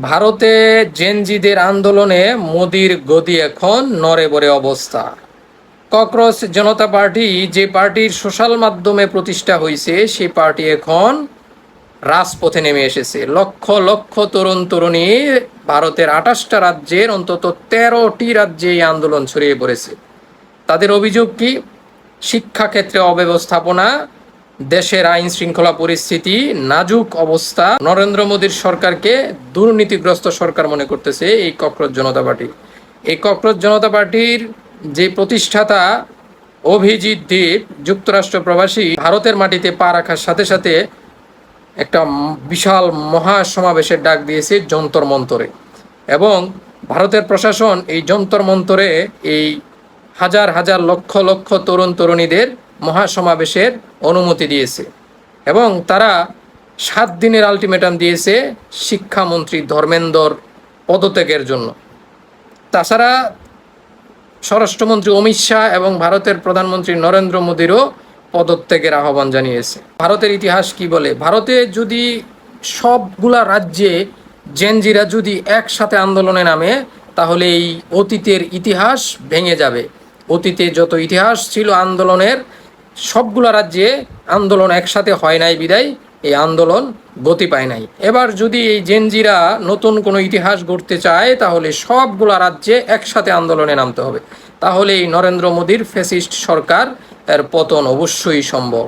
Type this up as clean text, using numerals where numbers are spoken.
ভারতে জেনজিদের আন্দোলনে মোদির গদি এখন নড়েবড়ে অবস্থা। ককরোচ জনতা পার্টি, যে পার্টির সোশ্যাল মাধ্যমে প্রতিষ্ঠা হয়েছে, সেই পার্টি এখন রাজপথে নেমে এসেছে। লক্ষ লক্ষ তরুণ তরুণী ভারতের 28টা রাজ্যের অন্তত 13টি রাজ্যে এই আন্দোলন ছড়িয়ে পড়েছে। তাদের অভিযোগ কি? শিক্ষাক্ষেত্রে অব্যবস্থাপনা, দেশের আইন শৃঙ্খলা পরিস্থিতি নাজুক অবস্থা। নরেন্দ্র মোদীর সরকারকে দুর্নীতিগ্রস্ত সরকার মনে করতেছে এই ককরোচ জনতা পার্টি। এই ককরোচ জনতা পার্টির যে প্রতিষ্ঠাতা অভিজিৎ দেব যুক্তরাষ্ট্র প্রবাসী, ভারতের মাটিতে পা রাখার সাথে সাথে একটা বিশাল মহা সমাবেশের ডাক দিয়েছে যন্তর মন্তরে, এবং ভারতের প্রশাসন এই যন্তর মন্তরে এই হাজার হাজার লক্ষ লক্ষ তরুণ তরুণীদের মহাসমাবেশের অনুমতি দিয়েছে, এবং তারা 7 দিনের আলটিমেটাম দিয়েছে শিক্ষামন্ত্রী ধর্মেন্দ্র পদত্যাগের জন্য। তাছাড়া স্বরাষ্ট্রমন্ত্রী অমিত শাহ এবং ভারতের প্রধানমন্ত্রী নরেন্দ্র মোদীরও পদত্যাগের আহ্বান জানিয়েছে। ভারতের ইতিহাস কি বলে? ভারতে যদি সবগুলা রাজ্যে জেনজিরা যদি একসাথে আন্দোলনে নামে, তাহলে এই অতীতের ইতিহাস ভেঙে যাবে। অতীতে যত ইতিহাস ছিল আন্দোলনের, সবগুলা রাজ্যে আন্দোলন একসাথে হয় নাই বিদায় এই আন্দোলন গতি পায় নাই। এবার যদি এই জেনজিরা নতুন কোনো ইতিহাস গড়তে চায়, তাহলে সবগুলা রাজ্যে একসাথে আন্দোলনে নামতে হবে। তাহলে এই নরেন্দ্র মোদীর ফ্যাসিস্ট সরকার এর পতন অবশ্যই সম্ভব।